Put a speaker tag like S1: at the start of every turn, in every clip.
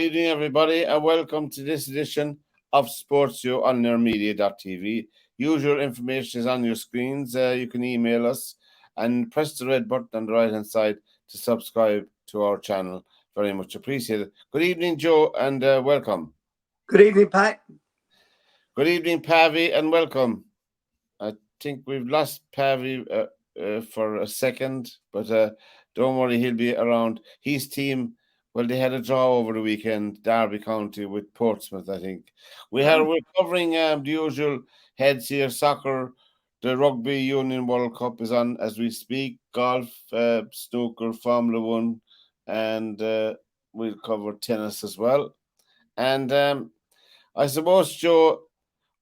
S1: evening, everybody, and welcome to this edition of SportsView on nearmedia.tv. Usual information is on your screens. You can email us and press the red button on the right-hand side to subscribe to our channel. Very much appreciated. Good evening, Joe, and welcome.
S2: Good evening, Pat.
S1: Good evening, Pavvy, and welcome. I think we've lost Pavvy for a second, but don't worry, he'll be around. His team, well, they had a draw over the weekend, Derby County with Portsmouth, I think. We're covering the usual heads here. Soccer, the Rugby Union World Cup is on as we speak. Golf, snooker, Formula One, and we'll cover tennis as well. And I suppose, Joe,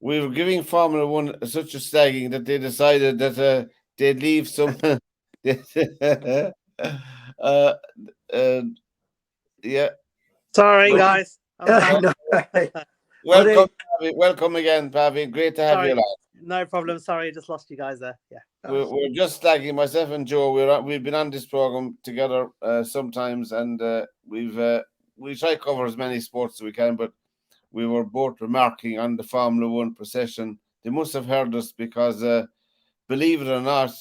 S1: we were giving Formula One such a slagging that they decided that they'd leave some. Yeah.
S3: Sorry, guys.
S1: Welcome, Pavvy. Welcome again, Pavvy. Great to have you, lad.
S3: No problem. Sorry, just lost you guys there. Yeah.
S1: We're just slagging, myself and Joe. We've been on this program together sometimes, and we try to cover as many sports as we can, but we were both remarking on the Formula One procession. They must have heard us because, believe it or not,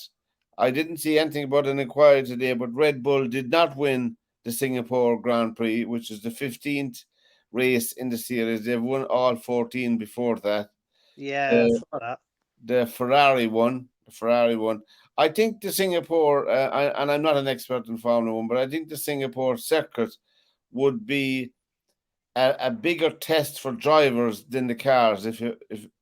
S1: I didn't see anything about an inquiry today, but Red Bull did not win the Singapore Grand Prix, which is the 15th race in the series. They've won all 14 before that.
S3: Yeah,
S1: the Ferrari won. I think the Singapore, and I'm not an expert in Formula One, but I think the Singapore circuit would be a bigger test for drivers than the cars. If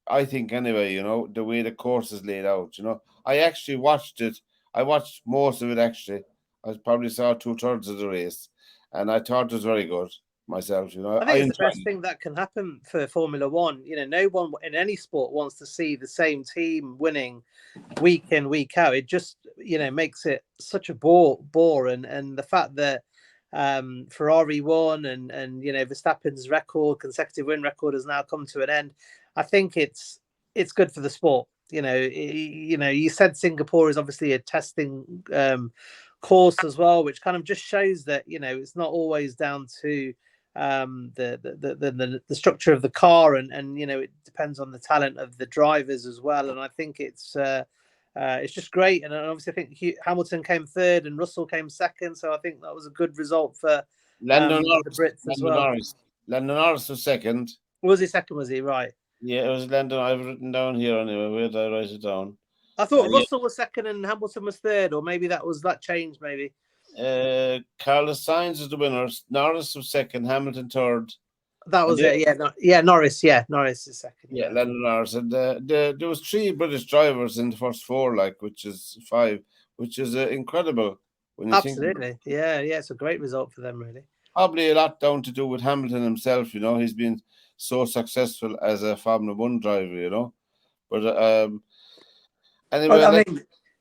S1: I think anyway, the way the course is laid out. I actually watched it. I watched most of it actually. I probably saw 2/3 of the race, and I thought it was very good myself.
S3: I think it's the best thing that can happen for Formula One. No one in any sport wants to see the same team winning week in, week out. It just makes it such a bore, and the fact that Ferrari won and Verstappen's consecutive win record has now come to an end. I think it's good for the sport. You said Singapore is obviously a testing course as well, which kind of just shows that it's not always down to the structure of the car, and it depends on the talent of the drivers as well. And I think it's just great. And obviously, I think Hamilton came third and Russell came second. So I think that was a good result for the Brits as well.
S1: Lando Norris was second.
S3: Was he second? Was he right?
S1: Yeah, it was Lando. I've written down here anyway. Where did I write it down?
S3: I thought Russell was second and Hamilton was third, or maybe that changed. Maybe.
S1: Carlos Sainz is the winner. Norris was second. Hamilton third.
S3: That was it. Yeah, Norris. Yeah, Norris is second.
S1: Yeah, Lando Norris, and there was 3 British drivers in the first 4, which is 5, which is incredible when you
S3: Absolutely. Think. Yeah, it's a great result for them, really.
S1: Probably a lot down to do with Hamilton himself. He's been so successful as a Formula One driver. But anyway,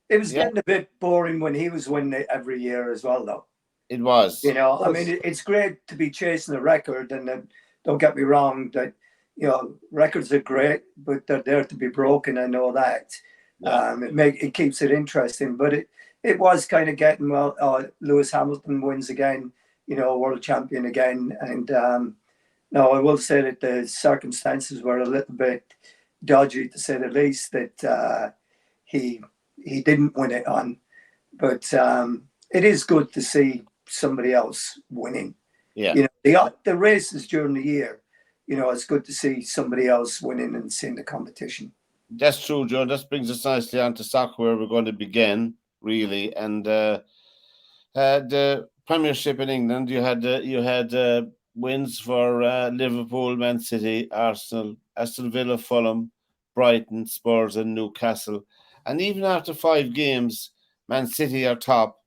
S2: it was getting a bit boring when he was winning it every year as well, though.
S1: It was.
S2: It's great to be chasing a record, and don't get me wrong, that records are great, but they're there to be broken. I know that. Yeah. It keeps it interesting, but it was kind of getting Lewis Hamilton wins again, world champion again, and no, I will say that the circumstances were a little bit dodgy, to say the least. That he didn't win it on, but it is good to see somebody else winning.
S1: Yeah,
S2: the races during the year, it's good to see somebody else winning and seeing the competition.
S1: That's true, Joe. This brings us nicely on to soccer, where we're going to begin, really. And the Premiership in England, you had wins for Liverpool, Man City, Arsenal, Aston Villa, Fulham, Brighton, Spurs, and Newcastle. And even after 5 games, Man City are top.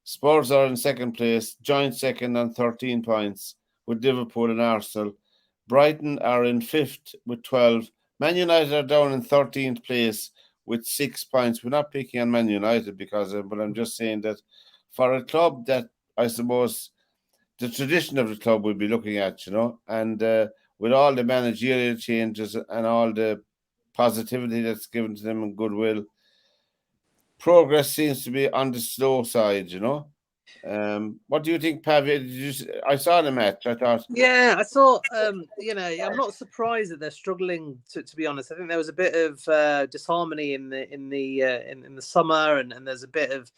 S1: Spurs are in second place, joint second on 13 points with Liverpool and Arsenal. Brighton are in 5th with 12. Man United are down in 13th place with 6 points. We're not picking on Man United but I'm just saying that for a club that I suppose the tradition of the club we'll be looking at, and with all the managerial changes and all the positivity that's given to them and goodwill, progress seems to be on the slow side, What do you think, Pavvy? I saw the match. I thought,
S3: yeah, I thought, I'm not surprised that they're struggling. To be honest, I think there was a bit of disharmony in the summer, and there's a bit of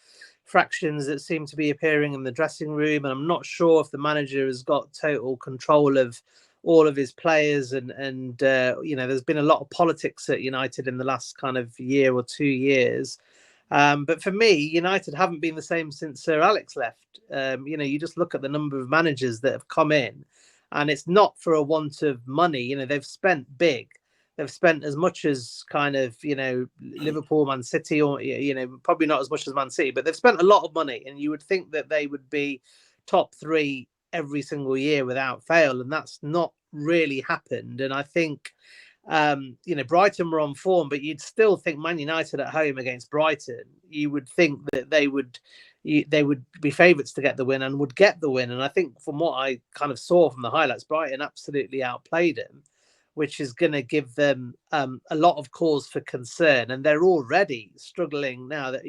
S3: fractions that seem to be appearing in the dressing room. And I'm not sure if the manager has got total control of all of his players, and there's been a lot of politics at United in the last kind of year or 2 years. But for me, United haven't been the same since Sir Alex left. You just look at the number of managers that have come in, and it's not for a want of money. They've spent big. They've spent as much as kind of, Liverpool, Man City, or, probably not as much as Man City, but they've spent a lot of money. And you would think that they would be top 3 every single year without fail. And that's not really happened. And I think, Brighton were on form, but you'd still think Man United at home against Brighton, you would think that they would be favourites to get the win and would get the win. And I think from what I kind of saw from the highlights, Brighton absolutely outplayed him, which is going to give them a lot of cause for concern. And they're already struggling now that,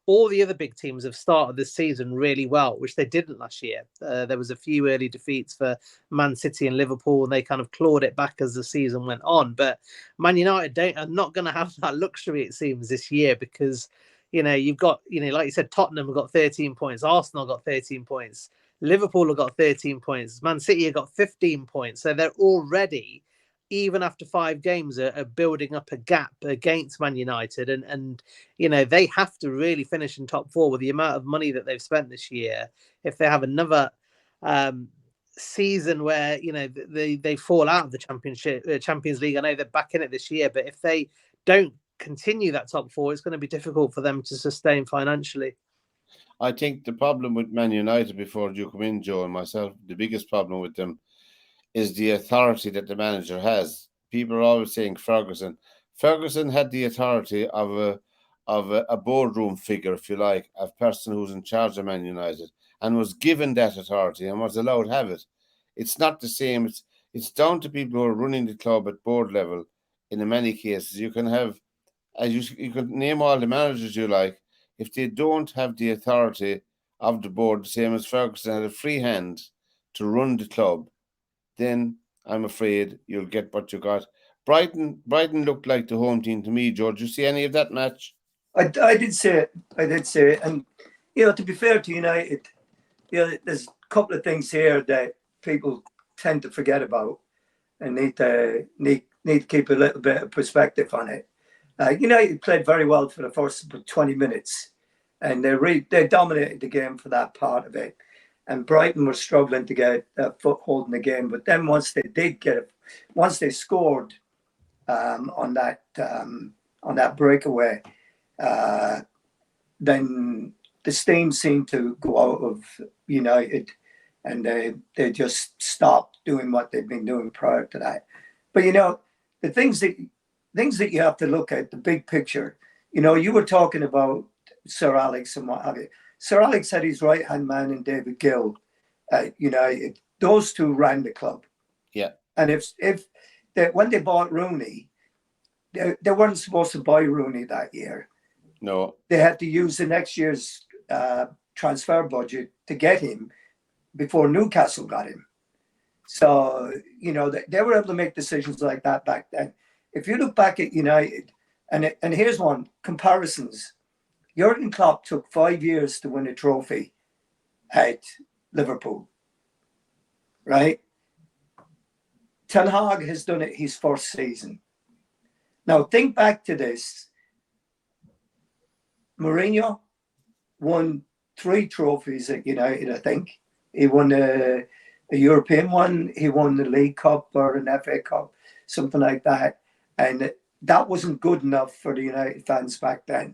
S3: all the other big teams have started this season really well, which they didn't last year. There was a few early defeats for Man City and Liverpool, and they kind of clawed it back as the season went on. But Man United are not going to have that luxury, it seems, this year, because, you've got, like you said, Tottenham have got 13 points, Arsenal got 13 points, Liverpool have got 13 points, Man City have got 15 points. So they're already, even after 5 games, are building up a gap against Man United. And they have to really finish in top 4 with the amount of money that they've spent this year. If they have another season where, they fall out of the Champions League, I know they're back in it this year, but if they don't continue that top 4, it's going to be difficult for them to sustain financially.
S1: I think the problem with Man United, before you come in, Joe, and myself, the biggest problem with them is the authority that the manager has. People are always saying Ferguson. Ferguson had the authority of a boardroom figure, if you like, a person who's in charge of Man United, and was given that authority and was allowed to have it. It's not the same. It's down to people who are running the club at board level. In many cases, you can have, as you could name all the managers you like, if they don't have the authority of the board, the same as Ferguson had a free hand to run the club, then I'm afraid you'll get what you got. Brighton looked like the home team to me, George. Did you see any of that match?
S2: I did say it. And, to be fair to United, there's a couple of things here that people tend to forget about and need to keep a little bit of perspective on it. United played very well for the first 20 minutes, and they dominated the game for that part of it. And Brighton were struggling to get a foothold in the game. But then once they did get it, once they scored on that breakaway, then the steam seemed to go out of United, and they just stopped doing what they'd been doing prior to that. But the things that you have to look at, the big picture. You were talking about Sir Alex and what have you. Sir Alex had his right-hand man in David Gill at United. Those two ran the club.
S1: Yeah. And
S2: when they bought Rooney, they weren't supposed to buy Rooney that year.
S1: No.
S2: They had to use the next year's transfer budget to get him before Newcastle got him. So, they were able to make decisions like that back then. If you look back at United, and here's one, comparisons. Jurgen Klopp took 5 years to win a trophy at Liverpool, right? Ten Hag has done it his first season. Now, think back to this. Mourinho won 3 trophies at United, I think. He won a European one. He won the League Cup or an FA Cup, something like that. And that wasn't good enough for the United fans back then.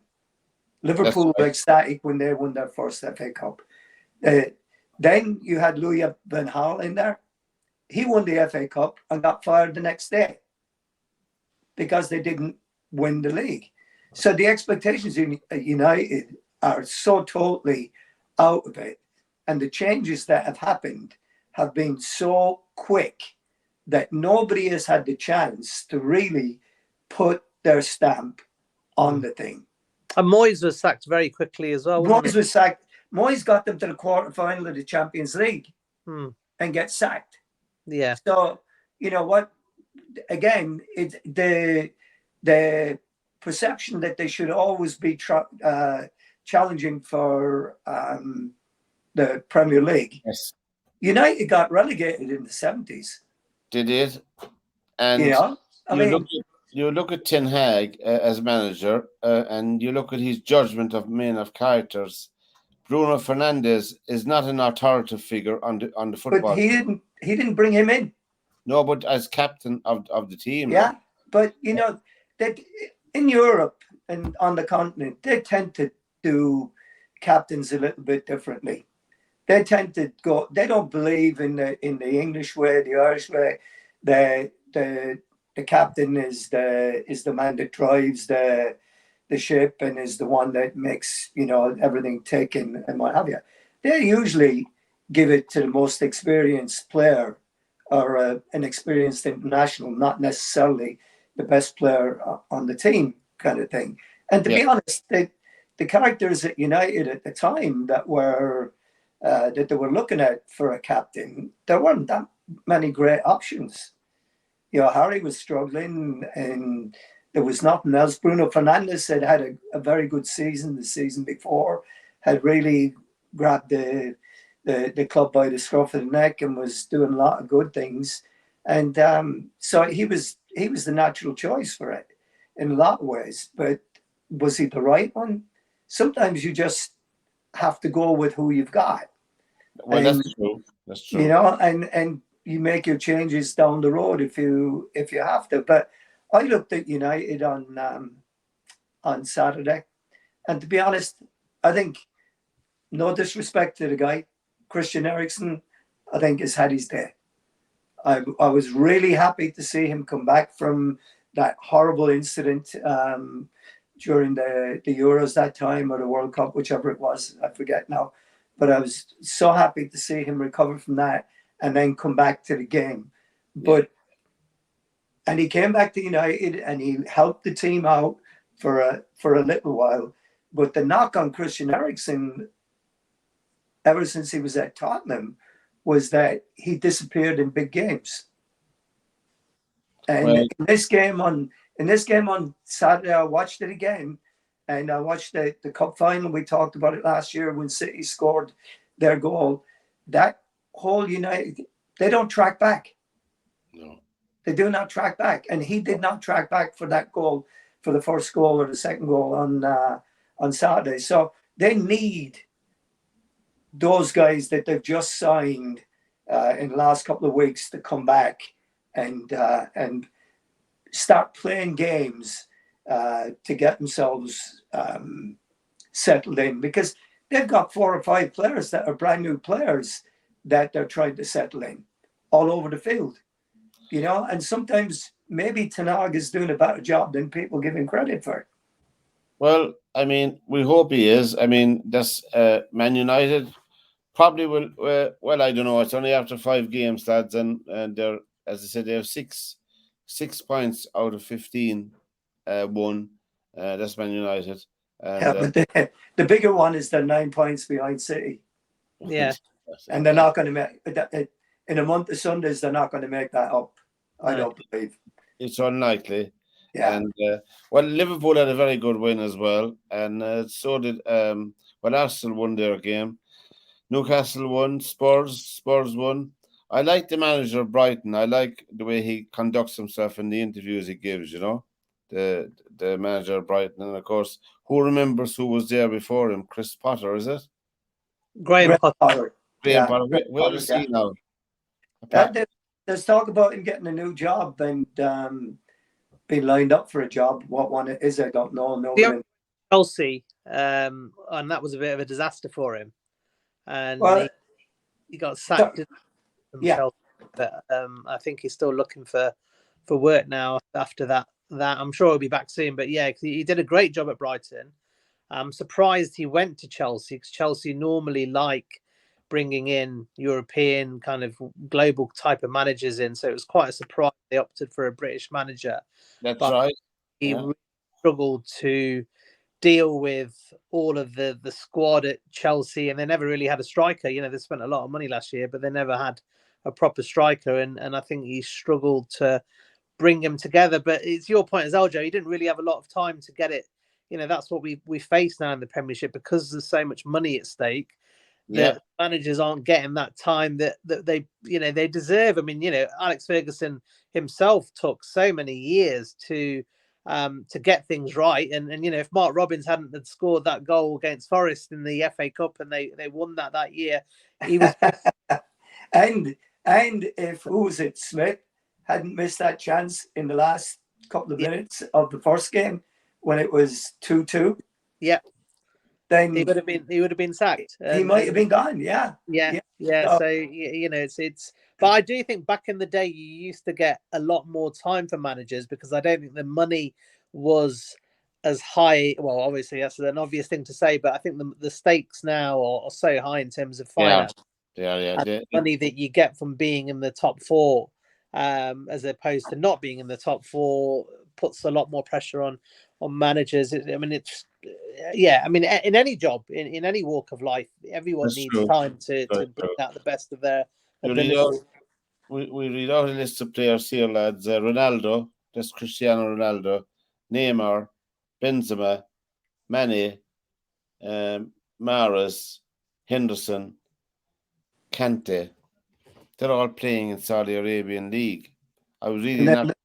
S2: Liverpool were ecstatic when they won their first FA Cup. Then you had Louis van Gaal in there. He won the FA Cup and got fired the next day because they didn't win the league. So the expectations in United are so totally out of it. And the changes that have happened have been so quick that nobody has had the chance to really put their stamp on the thing.
S3: And Moyes was sacked very quickly as well.
S2: Moyes was sacked. Moyes got them to the quarterfinal of the Champions League and get sacked.
S3: Yeah.
S2: So, you know what? Again, the perception that they should always be challenging for the Premier League.
S1: Yes.
S2: United got relegated in the 70s.
S1: They did. And
S2: you know,
S1: you look at Ten Hag as manager, and you look at his judgment of men of characters. Bruno Fernandes is not an authoritative figure on the football.
S2: But he didn't bring him in.
S1: No, but as captain of the team.
S2: Yeah, but you know that in Europe and on the continent, they tend to do captains a little bit differently. They tend to go. They don't believe in the English way, the Irish way. The captain is the man that drives the ship and is the one that makes, you know, everything tick and what have you. They usually give it to the most experienced player or an experienced international, not necessarily the best player on the team, kind of thing. And to be honest, the characters at United at the time that they were looking at for a captain, there weren't that many great options. You know, Harry was struggling and there was nothing else. Bruno Fernandes had a very good season the season before, had really grabbed the club by the scruff of the neck and was doing a lot of good things. And so he was the natural choice for it in a lot of ways. But was he the right one? Sometimes you just have to go with who you've got.
S1: Well, that's true. That's true.
S2: You know, and you make your changes down the road if you have to. But I looked at United on Saturday, and to be honest, I think, no disrespect to the guy, Christian Eriksen, I think has had his day. I was really happy to see him come back from that horrible incident during the Euros that time, or the World Cup, whichever it was, I forget now. But I was so happy to see him recover from that and then come back to the game. And he came back to United and he helped the team out for a little while. But the knock on Christian Eriksen, ever since he was at Tottenham, was that he disappeared in big games. And in this game on Saturday, I watched it again. And I watched the cup final. We talked about it last year when City scored their goal. That whole United, they don't track back.
S1: No.
S2: They do not track back. And he did not track back for that goal, for the first goal or the second goal on Saturday. So they need those guys that they've just signed in the last couple of weeks to come back and start playing games to get themselves settled in, because they've got 4 or 5 players that are brand new players that they're trying to settle in all over the field, you know. And sometimes maybe Ten Hag is doing a better job than people give him credit for. Well,
S1: I mean, we hope he is. I mean, that's Man United probably will. Well, I don't know. It's only after 5 games, lads, and they're, as I said, they have 6 points out of 15. Won. That's Man United. And,
S2: but the bigger one is they're 9 points behind City.
S3: Yeah.
S2: And they're not going to make in a month of Sundays. They're not going to make that up. I don't believe.
S1: It's unlikely.
S2: Yeah.
S1: And well, Liverpool had a very good win as well, and so did Arsenal won their game. Newcastle won. Spurs won. I like the manager of Brighton. I like the way he conducts himself in the interviews he gives. You know, the manager of Brighton, and of course, who remembers who was there before him? Chris Potter, is it?
S2: Graham Potter.
S1: Graham Potter. Where is he now?
S2: There's talk about him getting a new job and being lined up for a job. What one it is, I don't know.
S3: Chelsea, and that was a bit of a disaster for him. And he got sacked. Chelsea, but I think he's still looking for work now after that. I'm sure he'll be back soon. But yeah, he did a great job at Brighton. I'm surprised he went to Chelsea, because Chelsea normally like bringing in European kind of global type of managers in. So it was quite a surprise they opted for a British manager.
S1: That's right.
S3: He really struggled to deal with all of the squad at Chelsea, and they never really had a striker. They spent a lot of money last year, but they never had a proper striker, and I think he struggled to bring them together. But it's your point as Joe. He didn't really have a lot of time to get it. That's what we face now in the Premiership, because there's so much money at stake.
S1: Yeah.
S3: The managers aren't getting that time that they they deserve. I mean, Alex Ferguson himself took so many years to get things right, and if Mark Robbins hadn't had scored that goal against Forest in the FA Cup and they won that year, he was
S2: and if who was it, Smith hadn't missed that chance in the last couple of minutes of the first game when it was 2-2.
S3: Yeah.
S2: Then
S3: he would have been sacked.
S2: He might have been gone. Yeah.
S3: So it's. But I do think back in the day you used to get a lot more time for managers, because I don't think the money was as high. Well, obviously that's an obvious thing to say, but I think the stakes now are so high in terms of finance.
S1: Yeah.
S3: The money that you get from being in the top four, as opposed to not being in the top four, puts a lot more pressure on managers. In any job, in any walk of life, everyone needs time to bring out the best of their ability.
S1: We read out a list of players here, lads. Ronaldo, that's Cristiano Ronaldo, Neymar, Benzema, Mane, Mahrez, Henderson, Kante. They're all playing in Saudi Arabian League. I was reading that.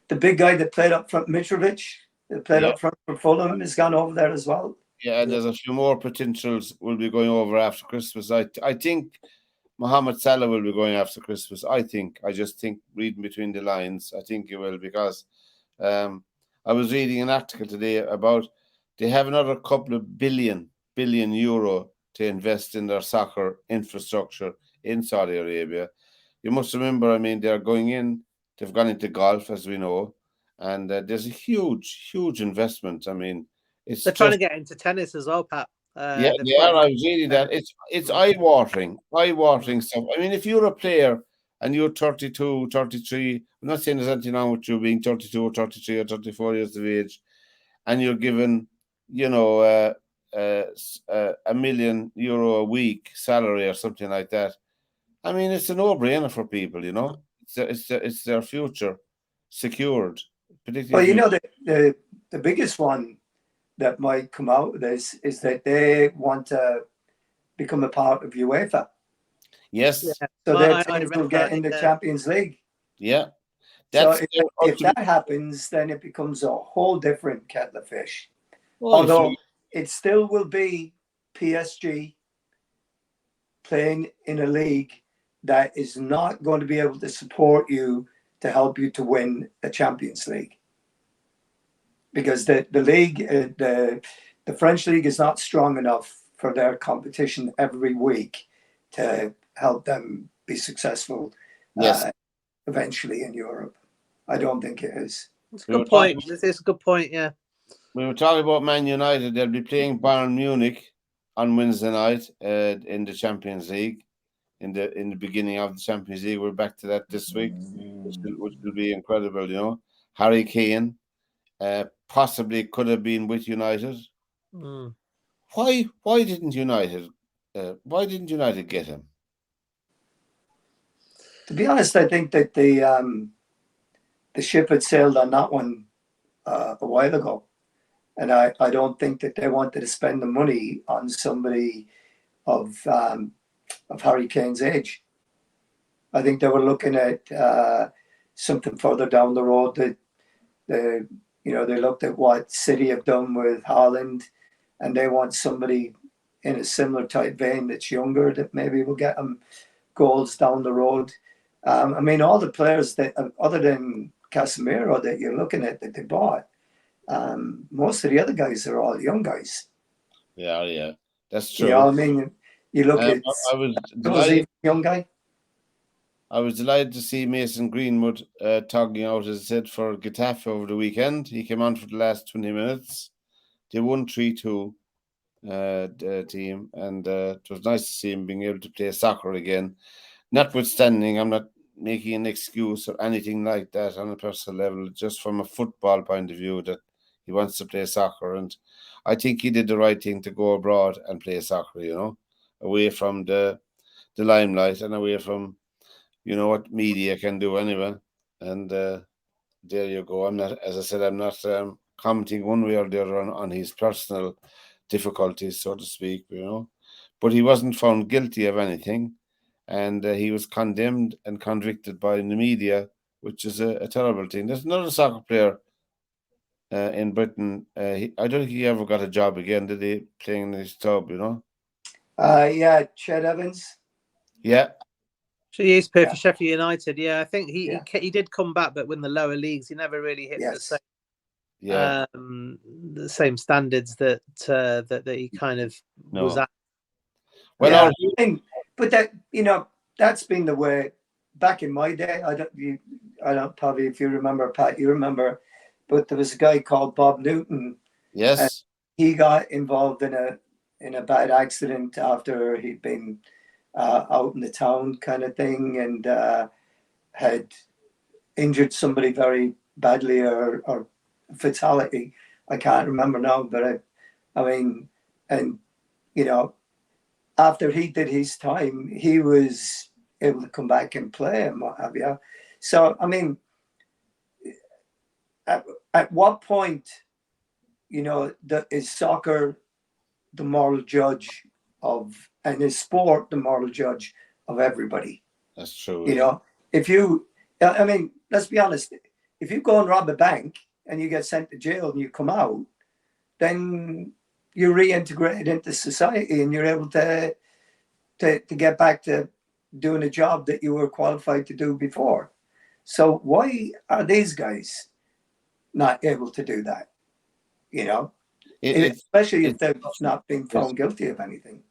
S2: The big guy that played up front, Mitrovic, that played up front for Fulham, has gone over there as well.
S1: Yeah, and there's a few more potentials will be going over after Christmas. I think Mohamed Salah will be going after Christmas. I just think, reading between the lines, I think he will, because I was reading an article today about they have another couple of billion euro to invest in their soccer infrastructure in Saudi Arabia. You must remember, they're going in, they've gone into golf, as we know, and there's a huge investment.
S3: They're trying to get into tennis as well, Pat.
S1: I was reading that. It's eye-watering stuff. If you're a player and you're 32, 33, I'm not saying there's anything wrong with you being 32 or 33 or 34 years of age, and you're given, €1 million a week salary or something like that. It's a no-brainer for people, It's their future secured.
S2: Well, the biggest one that might come out of this is that they want to become a part of UEFA.
S1: Yes.
S2: Yeah. So their teams will get in the Champions League.
S1: Yeah.
S2: So if that happens, then it becomes a whole different kettle of fish. Although it still will be PSG playing in a league that is not going to be able to support you to help you to win a Champions League. Because the league, the French league is not strong enough for their competition every week to help them be successful eventually in Europe. I don't think it is.
S3: It's a good point. This is a good point, yeah.
S1: We were talking about Man United. They'll be playing Bayern Munich on Wednesday night in the Champions League. In the beginning of the Champions League. We're back to that this week, which will be incredible, Harry Kane possibly could have been with United. Why didn't United get him?
S2: To be honest, I think that the ship had sailed on that one a while ago, and I don't think that they wanted to spend the money on somebody of Harry Kane's age. I think they were looking at something further down the road. That they looked at what City have done with Haaland, and they want somebody in a similar type vein that's younger, that maybe will get them goals down the road. All the players that, other than Casemiro, that you're looking at that they bought, most of the other guys are all young guys.
S1: Yeah, that's true.
S2: You look at young guy.
S1: I was delighted to see Mason Greenwood togging out, as I said, for Getafe over the weekend. He came on for the last 20 minutes. They won 3-2, the team, and it was nice to see him being able to play soccer again. Notwithstanding, I'm not making an excuse or anything like that on a personal level, just from a football point of view, that he wants to play soccer, and I think he did the right thing to go abroad and play soccer. Away from the limelight and away from what media can do anyway. And there you go. I'm not, as I said, I'm not commenting one way or the other on his personal difficulties, so to speak. But he wasn't found guilty of anything, and he was condemned and convicted by the media, which is a terrible thing. There's another soccer player in Britain. I don't think he ever got a job again, did he, playing in his club,
S2: Yeah, Chet Evans.
S1: Yeah.
S3: So he used to play for Sheffield United. Yeah, I think he did come back, but in the lower leagues, he never really hit the same standards that he kind of was at.
S1: Well,
S2: but that that's been the way back in my day. I don't probably, if you remember, Pat, you remember, but there was a guy called Bob Newton.
S1: Yes.
S2: He got involved in a bad accident after he'd been out in the town kind of thing, and had injured somebody very badly or fatality. I can't remember now, but I mean, and after he did his time, he was able to come back and play and what have you. So I mean, at what point, is soccer the moral judge of, and is sport the moral judge of everybody?
S1: That's true.
S2: If you, I mean, let's be honest. If you go and rob a bank and you get sent to jail and you come out, then you're reintegrated into society and you're able to get back to doing a job that you were qualified to do before. So why are these guys not able to do that? Especially if they've not been found guilty of anything.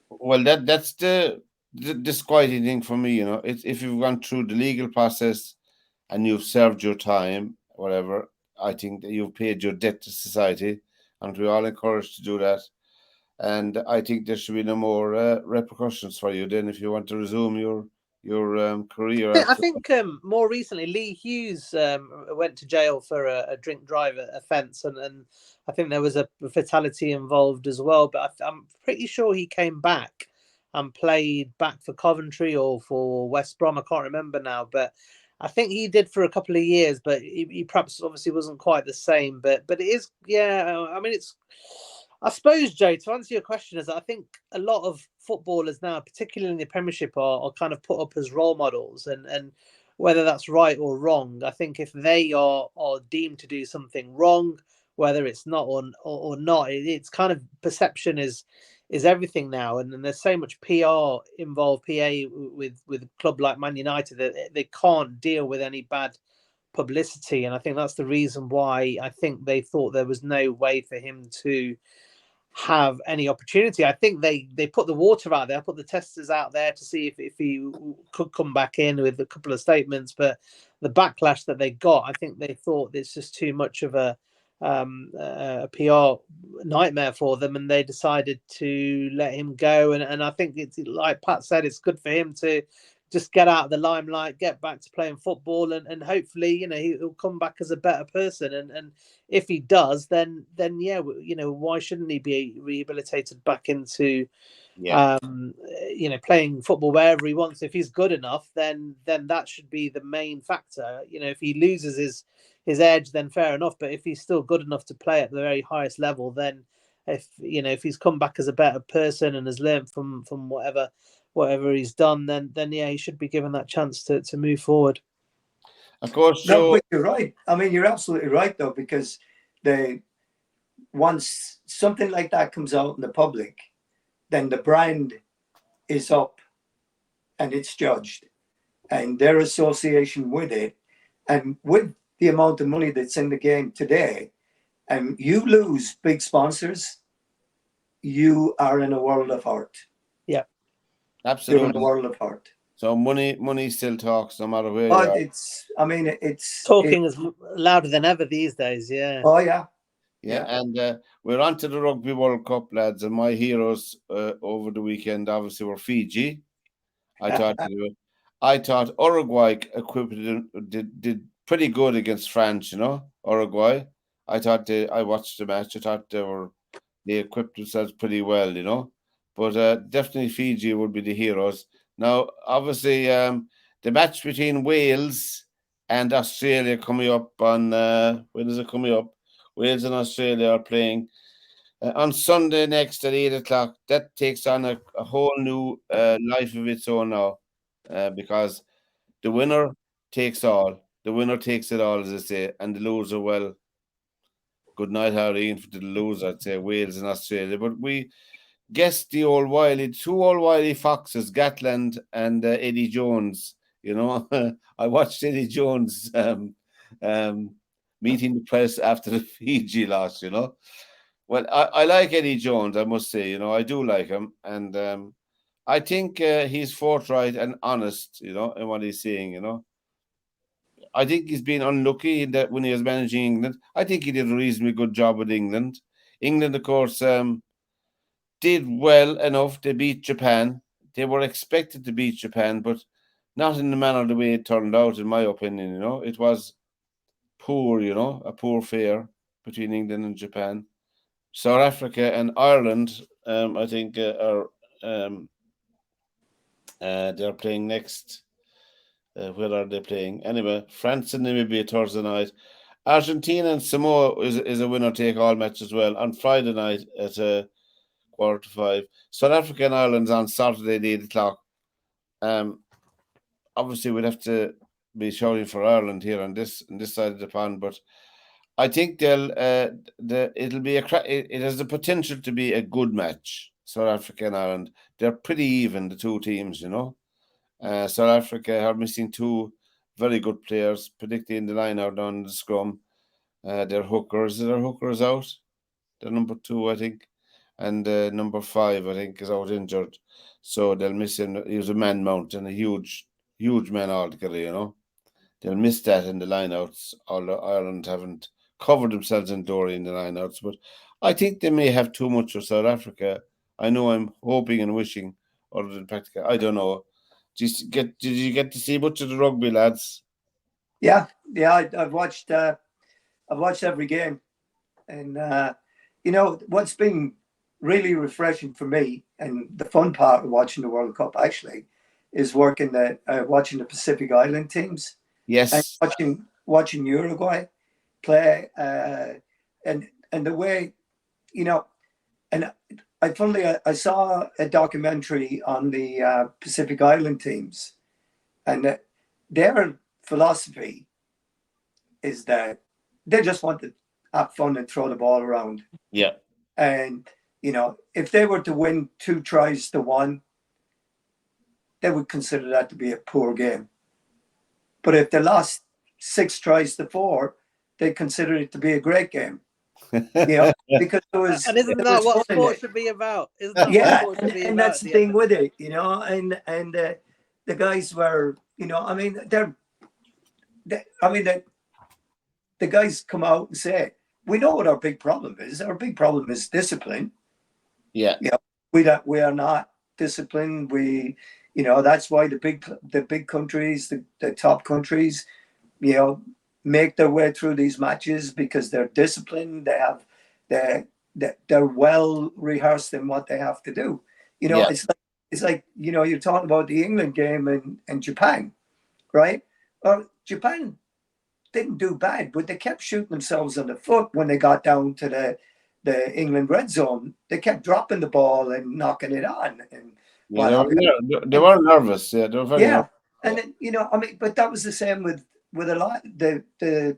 S1: Well, that's the disquieting thing for me. If you've gone through the legal process and you've served your time, whatever, I think that you've paid your debt to society, and we're all encouraged to do that. And I think there should be no more repercussions for you then if you want to resume your career.
S3: I think more recently, Lee Hughes went to jail for a drink drive offence, and I think there was a fatality involved as well. But I'm pretty sure he came back and played back for Coventry or for West Brom. I can't remember now, but I think he did for a couple of years. But he perhaps obviously wasn't quite the same. But it is, I mean, it's. I suppose, Joe, to answer your question, is I think a lot of footballers now, particularly in the Premiership, are kind of put up as role models, and whether that's right or wrong, I think if they are deemed to do something wrong, whether it's not or not, it's kind of perception is everything now, and there's so much PR involved, PA with a club like Man United that they can't deal with any bad publicity, and I think that's the reason why I think they thought there was no way for him to have any opportunity. I think they put the water out there, put the testers out there to see if he could come back in with a couple of statements, but the backlash that they got, I think they thought it's just too much of a PR nightmare for them, and they decided to let him go. And I think it's like Pat said, it's good for him to just get out of the limelight, get back to playing football, and hopefully, he'll come back as a better person. And if he does, then yeah, why shouldn't he be rehabilitated back into, playing football wherever he wants? If he's good enough, then that should be the main factor. If he loses his edge, then fair enough. But if he's still good enough to play at the very highest level, then if he's come back as a better person and has learned from whatever he's done, then yeah, he should be given that chance to move forward.
S1: Of course,
S2: no, but you're right. I mean, you're absolutely right though, because once something like that comes out in the public, then the brand is up and it's judged, and their association with it, and with the amount of money that's in the game today, and you lose big sponsors, you are in a world of hurt.
S3: Yeah.
S1: Absolutely.
S2: You're in a world of hurt.
S1: So money still talks no matter where
S2: But
S1: you are.
S2: It's
S3: talking is louder than ever these days. Yeah.
S2: Oh yeah.
S1: Yeah. And we're on to the Rugby World Cup, lads, and my heroes over the weekend obviously were Fiji. I thought Uruguay did pretty good against France, Uruguay. I thought I watched the match. I thought they equipped themselves pretty well, you know. But definitely Fiji would be the heroes. Now, obviously, the match between Wales and Australia coming up on when is it coming up? Wales and Australia are playing on Sunday next at 8 o'clock. That takes on a whole new life of its own now, because the winner takes all. The winner takes it all, as I say, and the loser, well, good night, Harry, for the loser, I'd say Wales and Australia. But we guessed the two old wily foxes, Gatland and Eddie Jones. You know, I watched Eddie Jones meeting the press after the Fiji loss, you know. Well, I like Eddie Jones, I must say, you know, I do like him. And I think he's forthright and honest, you know, in what he's saying, you know. I think he's been unlucky in that when he was managing England. I think he did a reasonably good job with England. England, of course, did well enough. They beat Japan. They were expected to beat Japan, but not in the manner the way it turned out, in my opinion, you know. It was poor, you know, a poor fare between England and Japan. South Africa and Ireland, I think, are they're playing next. Where are they playing? Anyway, France and Namibia Thursday night. Argentina and Samoa is a winner-take-all match as well on Friday night at 4:45. South Africa and Ireland's on Saturday at 8 o'clock. Obviously, we'd have to be shouting for Ireland here on this side of the pond, but I think it'll be it has the potential to be a good match. South Africa and Ireland, they're pretty even, the two teams, you know. South Africa are missing two very good players, particularly in the line out on the scrum. Their hookers, their hookers out. They're number 2, I think, and number 5, I think, is out injured. So they'll miss him. He was a man mount and a huge man altogether, you know. They'll miss that in the lineouts. Although Ireland haven't covered themselves in dory in the lineouts, but I think they may have too much of South Africa. I know I'm hoping and wishing, other than practical. I don't know. Did you get to see much of the rugby, lads?
S2: Yeah. I've watched every game, and you know what's been really refreshing for me, and the fun part of watching the World Cup actually is watching the Pacific Island teams.
S1: Yes,
S2: and watching Uruguay play, and the way, you know, and I saw a documentary on the Pacific Island teams, and their philosophy is that they just want to have fun and throw the ball around.
S1: Yeah.
S2: And, you know, if they were to win 2 tries to 1, they would consider that to be a poor game. But if they lost 6 tries to 4, they consider it to be a great game. You know, because it was.
S3: And isn't that what sport should be about? Isn't that what sport should be
S2: and
S3: about?
S2: that's the thing with it, you know. And the guys were, you know, I mean, the guys come out and say, we know what our big problem is. Our big problem is discipline.
S1: Yeah.
S2: You know, we are not disciplined. You know, that's why the big countries, the top countries, you know, make their way through these matches because they're disciplined. They're well rehearsed in what they have to do. You know, it's like, you know, you're talking about the England game and Japan, right? Well, Japan didn't do bad, but they kept shooting themselves in the foot when they got down to the England red zone. They kept dropping the ball and knocking it on. And
S1: they were nervous. Yeah, they were very nervous.
S2: And then, you know, I mean, but that was the same with a lot. The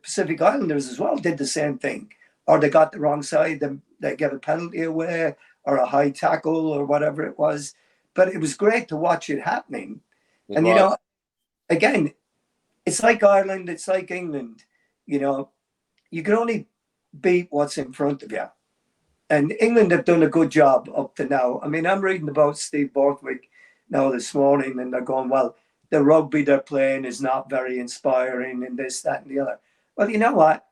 S2: Pacific Islanders as well did the same thing. Or they got the wrong side, they get a penalty away or a high tackle or whatever it was. But it was great to watch it happening. You know, again, it's like Ireland, it's like England. You know, you can only beat what's in front of you. And England have done a good job up to now. I mean, I'm reading about Steve Borthwick now this morning, and they're going, well, the rugby they're playing is not very inspiring and this, that, and the other. Well, you know what?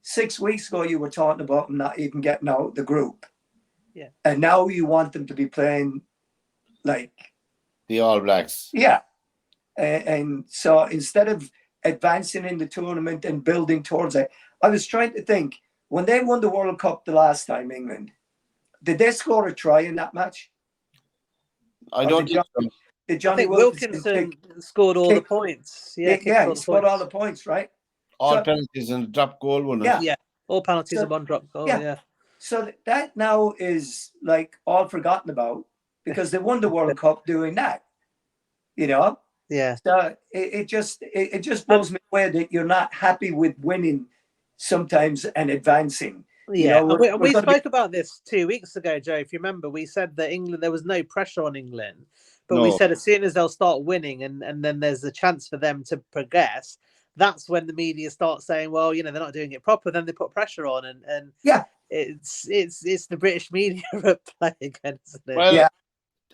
S2: 6 weeks ago, you were talking about them not even getting out of the group.
S3: Yeah.
S2: And now you want them to be playing like
S1: the All Blacks.
S2: Yeah. And so instead of advancing in the tournament and building towards it, I was trying to think, when they won the World Cup the last time, England, did they score a try in that match?
S1: I don't think so.
S2: Did
S3: I
S2: Johnny
S3: think Wilkinson scored all the points. Yeah,
S2: yeah, he scored all the points, right?
S1: All penalties and a drop goal, wasn't it?
S3: Yeah, all penalties and one drop goal. Yeah.
S2: So that now is like all forgotten about because they won the World Cup doing that. You know.
S3: Yeah.
S2: So it just blows me away that you're not happy with winning sometimes and advancing.
S3: Yeah,
S2: you know,
S3: we spoke about this 2 weeks ago, Joe. If you remember, we said that England, there was no pressure on England, but we said as soon as they'll start winning and then there's a chance for them to progress, that's when the media starts saying, well, they're not doing it proper. Then they put pressure on, and it's the British media at play again, isn't it?
S1: Well,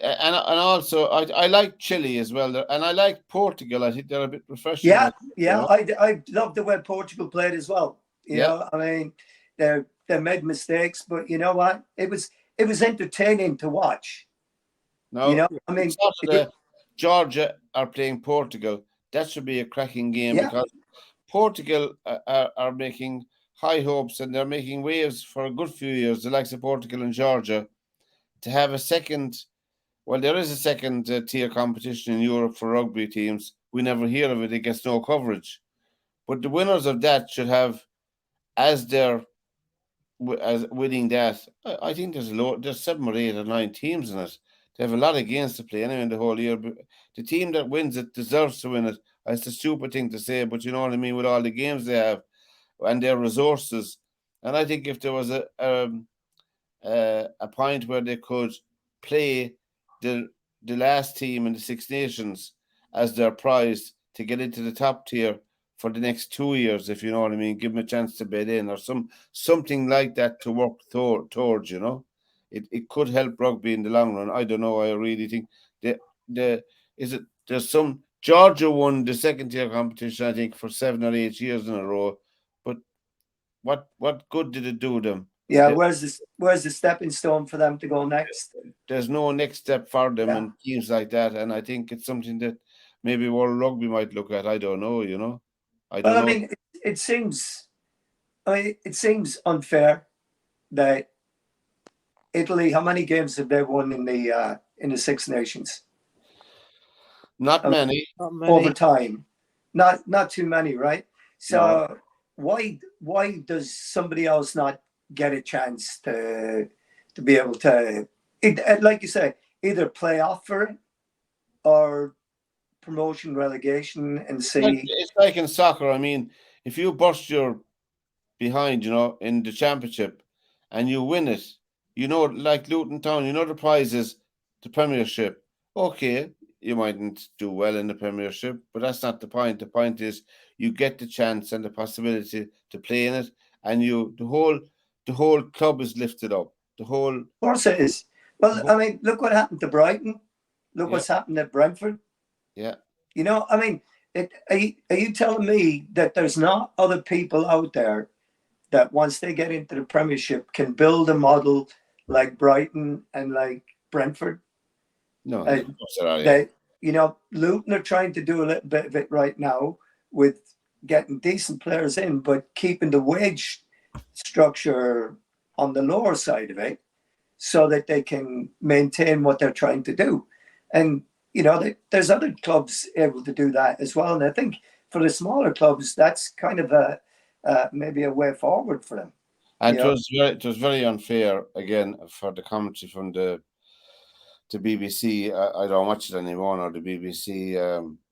S1: and also I like Chile as well, and I like Portugal. I think they're a bit professional.
S2: Yeah. I love the way Portugal played as well. You know, I mean, they made mistakes, but you know what? It was entertaining to watch.
S1: No,
S2: I mean,
S1: Georgia are playing Portugal. That should be a cracking game because Portugal are making high hopes and they're making waves for a good few years. The likes of Portugal and Georgia to have a second. Well, there is a second tier competition in Europe for rugby teams. We never hear of it. It gets no coverage. But the winners of that should have, as winning that, I think there's 7 or 8 or 9 teams in it. They have a lot of games to play anyway in the whole year. But the team that wins it deserves to win it. It's a stupid thing to say, but you know what I mean, with all the games they have and their resources. And I think if there was a point where they could play the last team in the Six Nations as their prize to get into the top tier for the next 2 years, if you know what I mean, give them a chance to bed in or something like that to work towards, It could help rugby in the long run. I don't know. I really think there's some Georgia won the second tier competition, I think, for 7 or 8 years in a row. But what good did it do them?
S2: Yeah, where's the stepping stone for them to go next?
S1: There's no next step for them and teams like that, and I think it's something that maybe World Rugby might look at. I don't know, I don't know.
S2: I mean, it seems unfair that Italy. How many games have they won in the Six Nations?
S1: Not many.
S2: Over time. Not too many, right? So why does somebody else not get a chance to be able to, like you say, either play off for it or promotion, relegation, and see?
S1: It's like in soccer. I mean, if you burst your behind, in the championship and you win it, like Luton Town, the prize is the Premiership. Okay, you mightn't do well in the Premiership, but that's not the point. The point is you get the chance and the possibility to play in it, and the whole club is lifted up. Of
S2: course it is. Well, I mean, look what happened to Brighton. Look what's happened at Brentford.
S1: Yeah.
S2: I mean, are you telling me that there's not other people out there that once they get into the Premiership can build a model like Brighton and like Brentford?
S1: No,
S2: Luton are trying to do a little bit of it right now with getting decent players in, but keeping the wage structure on the lower side of it so that they can maintain what they're trying to do. And, there's other clubs able to do that as well. And I think for the smaller clubs, that's kind of maybe a way forward for them.
S1: And it was very unfair, again, for the commentary from the BBC. I don't watch it anymore, or the BBC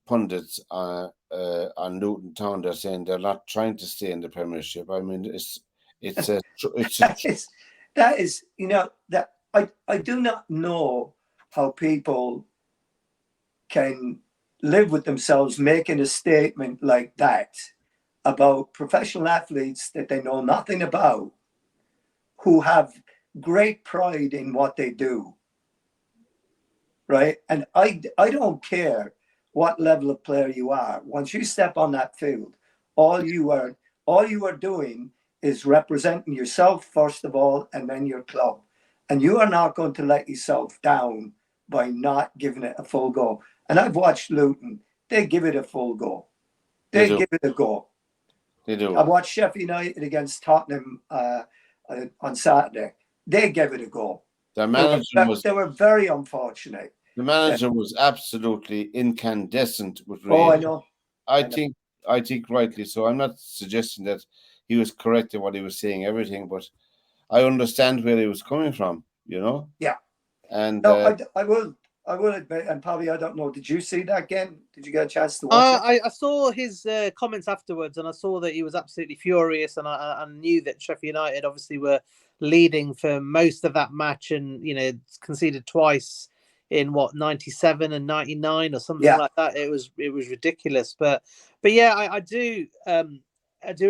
S1: pundits on Luton Town. They're saying they're not trying to stay in the Premiership. I mean,
S2: that is that I do not know how people can live with themselves making a statement like that about professional athletes that they know nothing about, who have great pride in what they do. Right. And I don't care what level of player you are. Once you step on that field, all you are doing is representing yourself first of all, and then your club. And you are not going to let yourself down by not giving it a full go. And I've watched Luton. They give it a full go. They give it a go.
S1: They do.
S2: I watched Sheffield United against Tottenham on Saturday. They gave it a go.
S1: Their manager
S2: They were very unfortunate.
S1: The manager was absolutely incandescent with rage.
S2: Oh, I know.
S1: I think rightly so. I'm not suggesting that he was correct in what he was saying, everything, but I understand where he was coming from, you know?
S2: Yeah.
S1: And
S2: no, I will admit, and probably, I don't know, did you see that game? Did you get a chance to watch it?
S3: I saw his comments afterwards, and I saw that he was absolutely furious, and I knew that Sheffield United obviously were leading for most of that match, and conceded twice in 97 and 99 or something like that. It was ridiculous, but yeah, I do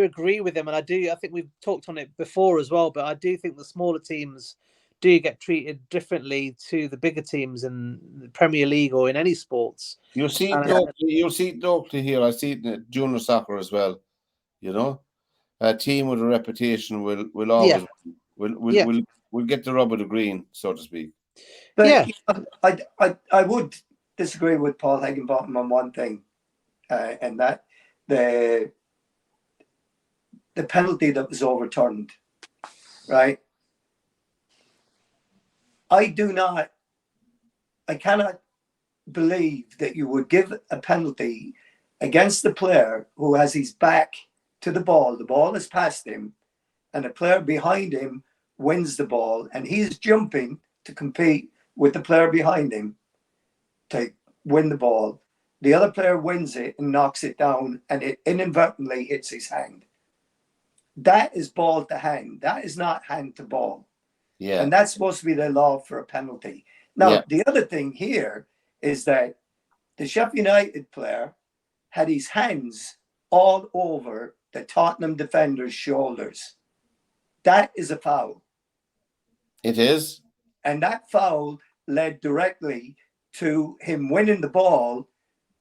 S3: agree with him, and I think we've talked on it before as well, but I do think the smaller teams do get treated differently to the bigger teams in the Premier League or in any sports.
S1: You'll see it locally here. I see it in junior soccer as well. You know, a team with a reputation will always will get the rub of the green, so to speak.
S2: But I would disagree with Paul Higginbottom on one thing, and that the penalty that was overturned, right? I cannot believe that you would give a penalty against the player who has his back to the ball is past him, and the player behind him wins the ball, and he's jumping to compete with the player behind him to win the ball. The other player wins it and knocks it down, and it inadvertently hits his hand. That is ball to hand. That is not hand to ball.
S1: Yeah.
S2: And that's supposed to be the law for a penalty. Now, the other thing here is that the Sheffield United player had his hands all over the Tottenham defender's shoulders. That is a foul.
S1: It is.
S2: And that foul led directly to him winning the ball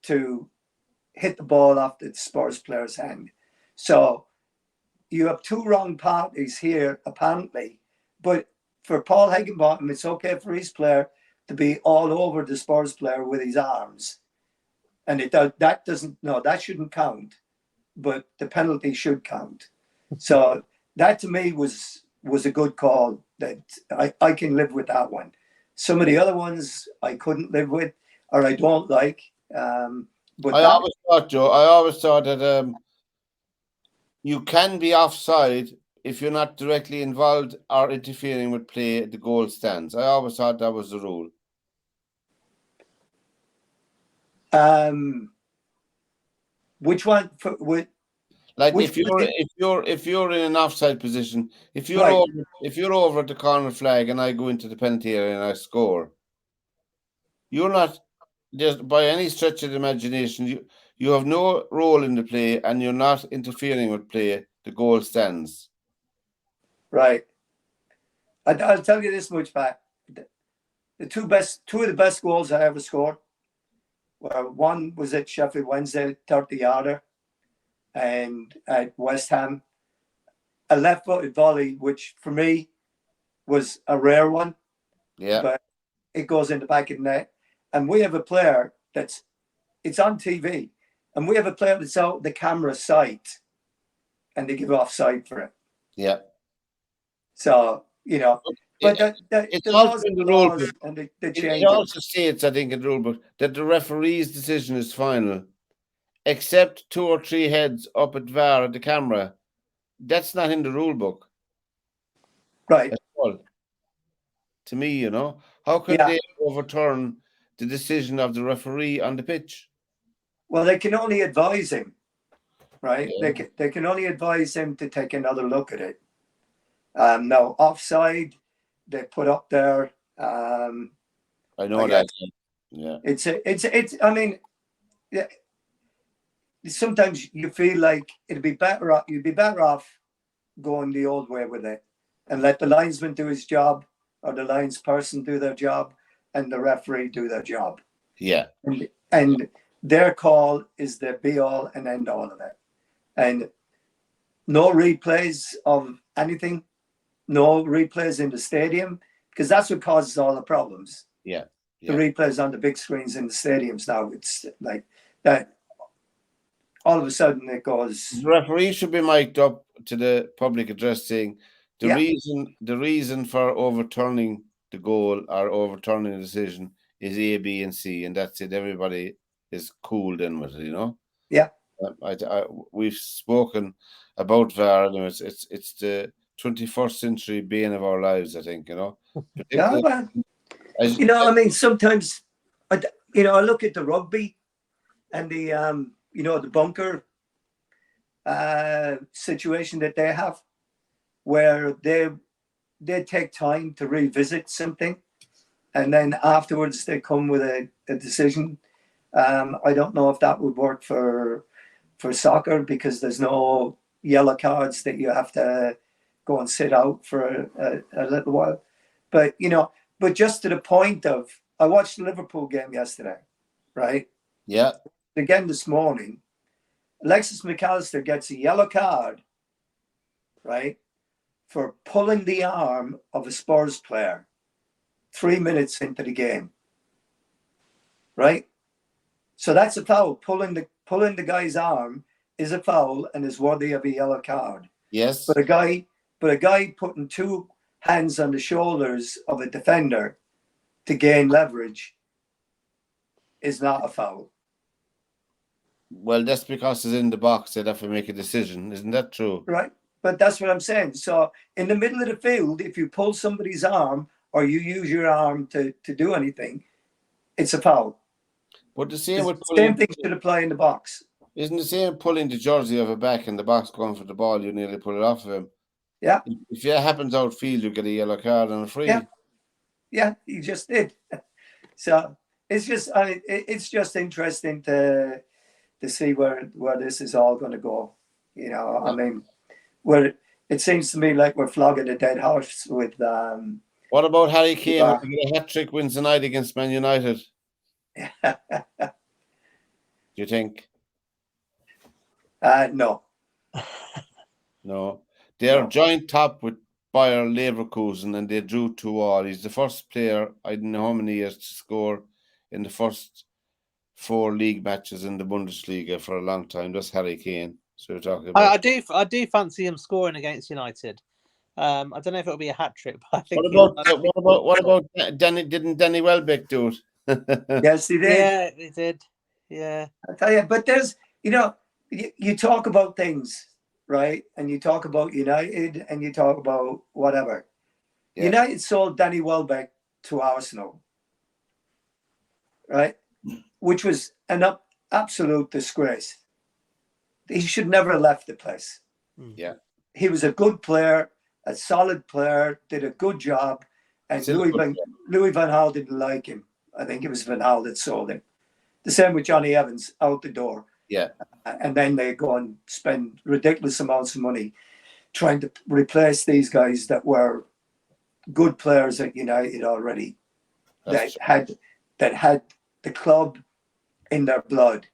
S2: to hit the ball off the Spurs player's hand. So you have two wrong parties here, apparently. But for Paul Higginbottom, it's okay for his player to be all over the Spurs player with his arms. And that shouldn't count. But the penalty should count. So that to me was a good call. That I can live with that one. Some of the other ones I couldn't live with, or I don't like. But I always
S1: thought that you can be offside if you're not directly involved or interfering with play at the goal stands. I always thought that was the rule.
S2: Which one?
S1: If you're in an offside position, if you're over at the corner flag and I go into the penalty area and I score, you're not just by any stretch of the imagination. You have no role in the play, and you're not interfering with play. The goal stands.
S2: Right. I'll tell you this much, Pat. The two of the best goals I ever scored. One was at Sheffield Wednesday, 30-yarder, and at West Ham, a left-footed volley, which for me was a rare one.
S1: Yeah.
S2: But it goes in the back of the net. And we have a player it's on TV, and we have a player that's out the camera sight, and they give offside for it.
S1: Yeah.
S2: So, but
S1: it's also in the rule book.
S2: And they change
S1: it also states, I think, in the rule book that the referee's decision is final, except 2 or 3 heads up at VAR at the camera. That's not in the rule book.
S2: Right.
S1: At all. To me, how can they overturn the decision of the referee on the pitch?
S2: Well, they can only advise him, right?
S1: Yeah.
S2: They can only advise him to take another look at it. Now, offside, they put up there.
S1: I know that. Yeah.
S2: It's. I mean, sometimes you feel like you'd be better off going the old way with it and let the linesman do his job, or the lines person do their job, and the referee do their job.
S1: Yeah.
S2: And their call is the be all and end all of it. And no replays of anything, no replays in the stadium, because that's what causes all the problems.
S1: Yeah.
S2: The replays on the big screens in the stadiums now, it's like that. all of a sudden it goes.
S1: The referee should be mic'd up to the public address saying the reason for overturning the goal or overturning the decision is A, B, and C, and that's it. Everybody is cool then with it, you know.
S2: Yeah.
S1: We've spoken about VAR, and it's the 21st century bane of our lives, I think, you know.
S2: Yeah, well, you know, I mean, sometimes, I look at the rugby and the, the bunker situation that they have, where they take time to revisit something, and then afterwards they come with a decision. I don't know if that would work for soccer, because there's no yellow cards that you have to go and sit out for a little while. But, but just to the point of, I watched the Liverpool game yesterday, right?
S1: Yeah.
S2: Again this morning, Alexis McAllister gets a yellow card, right, for pulling the arm of a Spurs player 3 minutes into the game, right? So that's a foul. Pulling the guy's arm is a foul and is worthy of a yellow card.
S1: Yes.
S2: But a guy putting two hands on the shoulders of a defender to gain leverage is not a foul.
S1: Well, that's because it's in the box. They'd have to make a decision. Isn't that true?
S2: Right. But that's what I'm saying. So in the middle of the field, if you pull somebody's arm or you use your arm to do anything, it's a foul.
S1: But the same
S2: thing should apply in the box.
S1: Isn't the same pulling the jersey of a back in the box going for the ball, you nearly pull it off of him.
S2: Yeah.
S1: If that happens outfield, you get a yellow card and a free.
S2: Yeah, he just did. So it's just interesting to see where this is all going to go. You know, I mean, it seems to me like we're flogging a dead horse with.
S1: What about Harry Kane? A hat trick wins the night against Man United. Do you think?
S2: No.
S1: No. They're joint top with Bayer Leverkusen, and they drew 2-2. He's the first player, I don't know how many years, to score in the first 4 league matches in the Bundesliga for a long time. That's Harry Kane. So you're talking about.
S3: I do fancy him scoring against United. I don't know if it'll be a hat trick, but I think.
S1: What about Danny? Didn't Danny Welbeck do it?
S2: Yes, he did.
S3: Yeah, he did. Yeah.
S2: I tell you, but there's, you talk about things, right? And you talk about United, and you talk about whatever. Yeah. United sold Danny Welbeck to Arsenal, right? Which was an absolute disgrace. He should never have left the place.
S1: Yeah.
S2: He was a good player, a solid player, did a good job, and Louis van Gaal didn't like him. I think it was Van Gaal that sold him. The same with Johnny Evans, out the door.
S1: Yeah.
S2: And then they go and spend ridiculous amounts of money trying to replace these guys that were good players at United already, that had the club in their blood,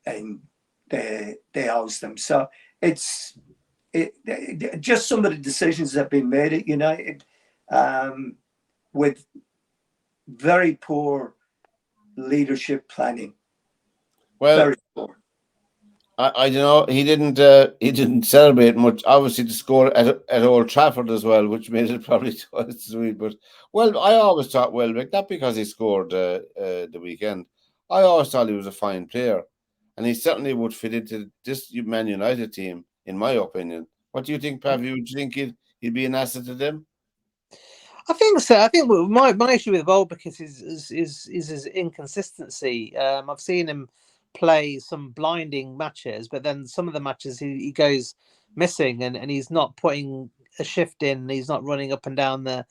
S2: and they housed them. So it's just some of the decisions that have been made at United, with very poor leadership planning.
S1: Well,
S2: very poor.
S1: I don't know. He didn't celebrate much. Obviously, to score at Old Trafford as well, which made it probably twice sweet. But I always thought Welbeck, not because he scored the weekend. I always thought he was a fine player, and he certainly would fit into this Man United team, in my opinion. What do you think, Pavvy? Would you think he'd be an asset to them?
S3: I think so. I think my issue with Welbeck is his inconsistency. I've seen him play some blinding matches, but then some of the matches he goes missing, and he's not putting a shift in. He's not running up and down the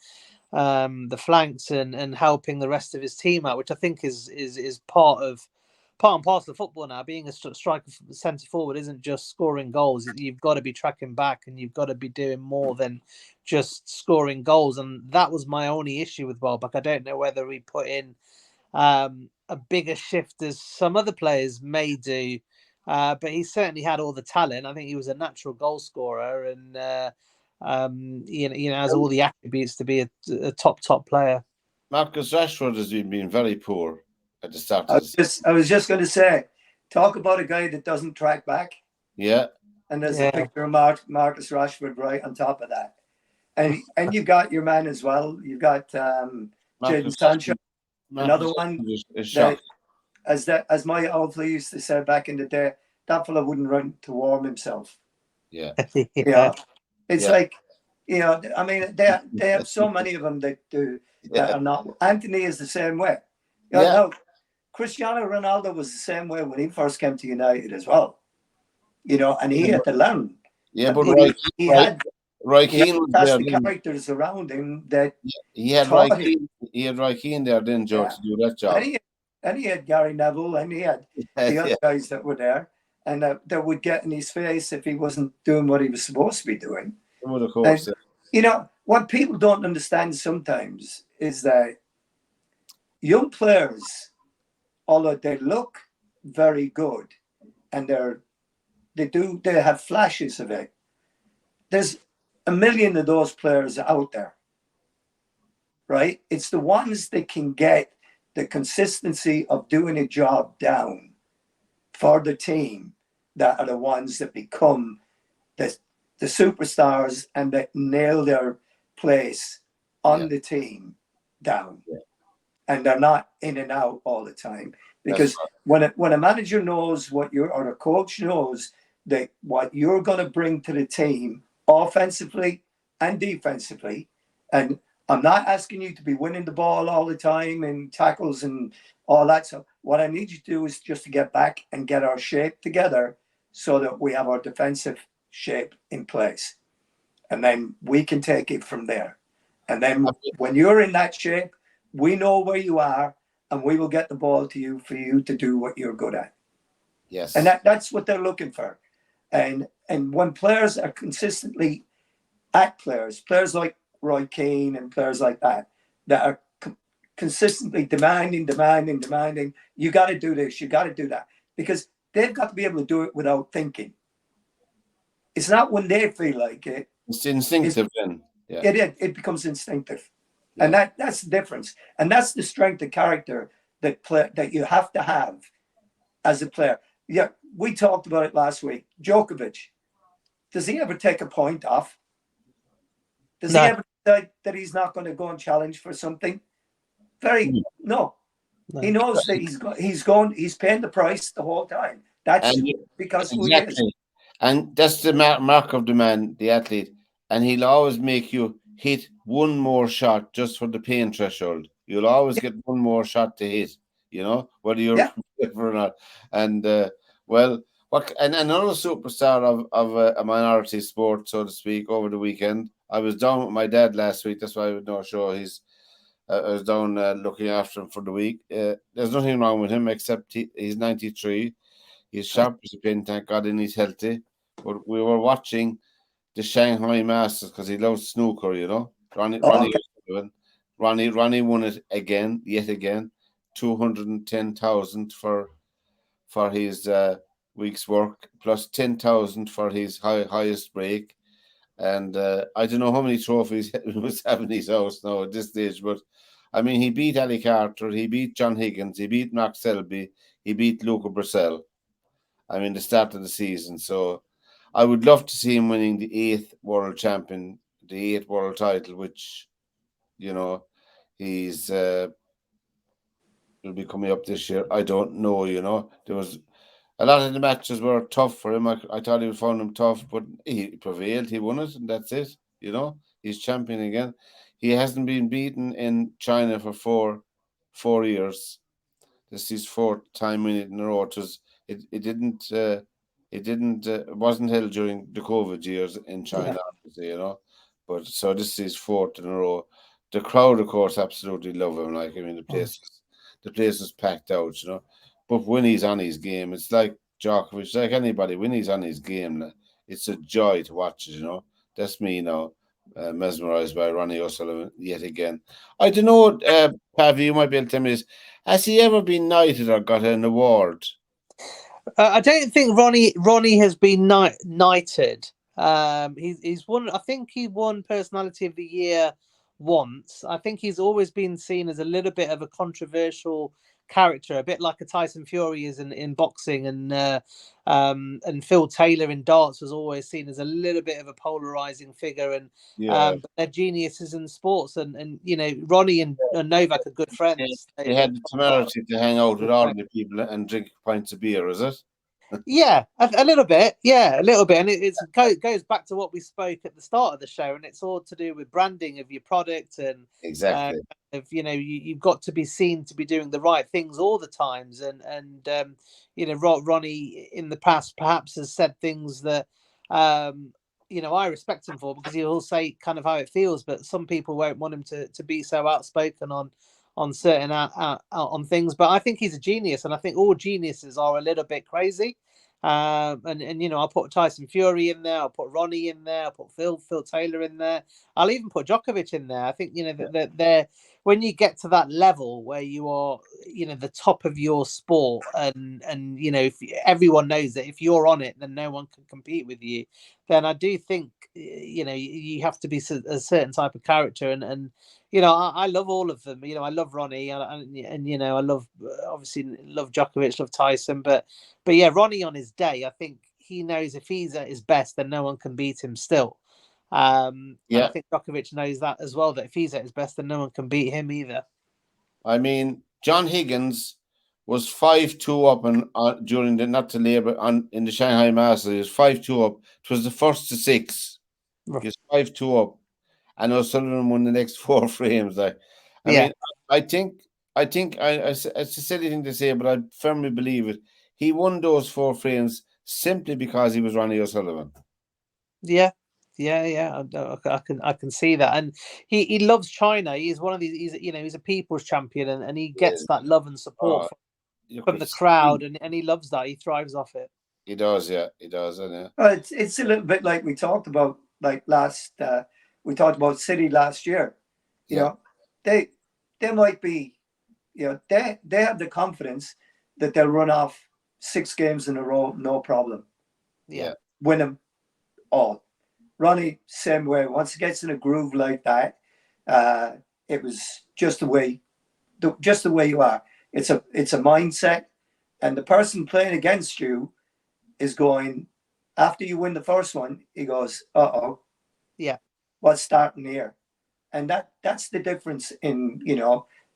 S3: flanks and helping the rest of his team out, which I think is part and parcel of football now. Being a striker, centre forward isn't just scoring goals. You've got to be tracking back, and you've got to be doing more than just scoring goals. And that was my only issue with Welbeck. I don't know whether we put in a bigger shift as some other players may do, but he certainly had all the talent. I think he was a natural goal scorer, and has all the attributes to be a top player.
S1: Marcus Rashford has been very poor at the start of
S2: I was just going to say, talk about a guy that doesn't track back.
S1: Yeah.
S2: And there's
S3: Yeah.
S2: a picture of Marcus Rashford right on top of that. And you got your man as well. You got Jadon Sancho, another one that, as my old fellow used to say back in the day, that fella wouldn't run to warm himself.
S1: Yeah.
S3: Yeah.
S2: You know, it's
S1: Yeah.
S2: like, you know, I mean, they have so many of them that do that are not. Anthony is the same way. You know,
S1: Yeah.
S2: no, Cristiano Ronaldo was the same way when he first came to United as well. You know, and he had to learn.
S1: Yeah, but
S2: he had
S1: Roy Keane was there.
S2: fantastic characters around him that
S1: He had
S2: taught
S1: Roy
S2: him.
S1: Keane. He had Roy Keane there, didn't Joe,
S2: Yeah.
S1: to do that job.
S2: And he had Gary Neville, and he had the other guys that were there, and that would get in his face if he wasn't doing what he was supposed to be doing.
S1: Well, of course.
S2: And, you know, what people don't understand sometimes is that young players, although they look very good, and they have flashes of it, there's a million of those players out there, right? It's the ones that can get the consistency of doing a job down for the team that are the ones that become the superstars and that nail their place on the team down. Yeah. And they're not in and out all the time. Because when a manager knows or a coach knows that what you're going to bring to the team offensively and defensively, and I'm not asking you to be winning the ball all the time and tackles and all that. So what I need you to do is just to get back and get our shape together so that we have our defensive shape in place. And then we can take it from there. And then when you're in that shape, we know where you are and we will get the ball to you for you to do what you're good at.
S1: Yes.
S2: And that's what they're looking for. And when players are consistently players like Roy Keane and players like that are consistently demanding, you got to do this, you got to do that. Because they've got to be able to do it without thinking. It's not when they feel like it.
S1: It's instinctive then. Yeah.
S2: It becomes instinctive. Yeah. And that's the difference. And that's the strength of character that you have to have as a player. Yeah, we talked about it last week. Djokovic, does he ever take a point off? Does he ever decide that he's not going to go and challenge for something? No. He knows that he's paying the price the whole time. That's because who he is.
S1: And that's the mark of the man, the athlete. And he'll always make you hit one more shot just for the pain threshold. You'll always get one more shot to hit, you know, whether you're or not. And and another superstar of a minority sport, so to speak, over the weekend. I was down with my dad last week. That's why I would not show I was down looking after him for the week. There's nothing wrong with him except he's 93. He's sharp as a pin, thank God, and he's healthy. But we were watching the Shanghai Masters because he loves snooker, you know. Ronnie won it yet again, 210,000 for his week's work, plus 10,000 for his highest break. And I don't know how many trophies he was having in his house now at this stage, but I mean, he beat Ali Carter, he beat John Higgins, he beat Mark Selby, he beat Luca Brissell. I mean, the start of the season. So I would love to see him winning the 8th world champion, the 8th world title, which, you know, he's will be coming up this year. I don't know, you know. There was a lot of the matches were tough for him. I thought he found them tough, but he prevailed. He won it, and that's it. You know, he's champion again. He hasn't been beaten in China for four years. This is his 4th time winning it in a row. It wasn't held during the COVID years in China, obviously, you know. But so this is his 4th in a row. The crowd, of course, absolutely love him. Like, I mean, the place was packed out, you know. But when he's on his game, it's like Djokovic, like anybody. When he's on his game, it's a joy to watch it, you know. That's me now, mesmerised by Ronnie O'Sullivan yet again. I don't know, Pavvy, you might be able to tell me this. Has he ever been knighted or got an award?
S3: I don't think Ronnie has been knighted. He's won. I think he won Personality of the Year once. I think he's always been seen as a little bit of a controversial character, a bit like a Tyson Fury is in boxing, and Phil Taylor in darts was always seen as a little bit of a polarizing figure, and but they're geniuses in sports, and Ronnie and Novak are good friends.
S1: They had the temerity to hang out with all the people and drink pints of beer, is it?
S3: Yeah, a little bit. Yeah, a little bit. And it goes back to what we spoke at the start of the show, and it's all to do with branding of your product, and
S1: exactly.
S3: you've got to be seen to be doing the right things all the times. And Ronnie in the past perhaps has said things that I respect him for, because he'll say kind of how it feels, but some people won't want him to be so outspoken on certain on things. But I think he's a genius, and I think all geniuses are a little bit crazy. And I'll put Tyson Fury in there, I'll put Ronnie in there, I'll put Phil Taylor in there, I'll even put Djokovic in there. I think that they're, when you get to that level where you are the top of your sport, and if everyone knows that if you're on it then no one can compete with you, then I do think you have to be a certain type of character, and I love all of them. I love Ronnie, and I love, obviously love Djokovic, love Tyson, but yeah, Ronnie on his day, I think he knows if he's at his best, then no one can beat him still. And I think Djokovic knows that as well, that if he's at his best, then no one can beat him either.
S1: I mean, John Higgins was 5-2 up during the in the Shanghai Masters. He was 5-2 up. It was the first to 6. He was 5-2 up, and O'Sullivan won the next 4 frames. I mean, I think it's a silly thing to say, but I firmly believe it. He won those 4 frames simply because he was Ronnie O'Sullivan.
S3: Yeah. I can see that, and he loves China. He's one of these. He's a people's champion, and he gets that love and support from the crowd, and he loves that. He thrives off it.
S1: He does, yeah, he does, yeah.
S2: It's a little bit like we talked about, we talked about City last year. They might be, they have the confidence that they'll run off 6 games in a row, no problem.
S3: Yeah,
S2: win them all. Ronnie, same way. Once it gets in a groove like that, it was just the way you are. It's a mindset, and the person playing against you is going, after you win the first one, he goes,
S3: yeah,
S2: what's starting here? And that's the difference in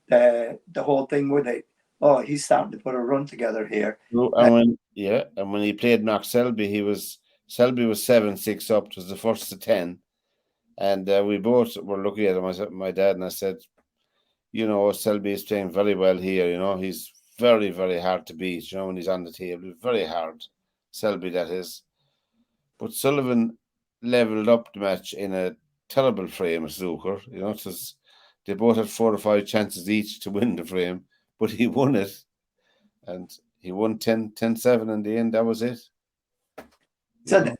S2: the whole thing with it. Oh, he's starting to put a run together here.
S1: And when he played Mark Selby, Selby was 7-6 up. It was the first to 10, and we both were looking at him. My dad and I said, Selby is playing very well here. He's very, very hard to beat. When he's on the table, very hard. Selby, that is. But Sullivan leveled up the match in a terrible frame of snooker. They both had 4 or 5 chances each to win the frame, but he won it, and he won 10-7 in the end. That was it.
S2: So,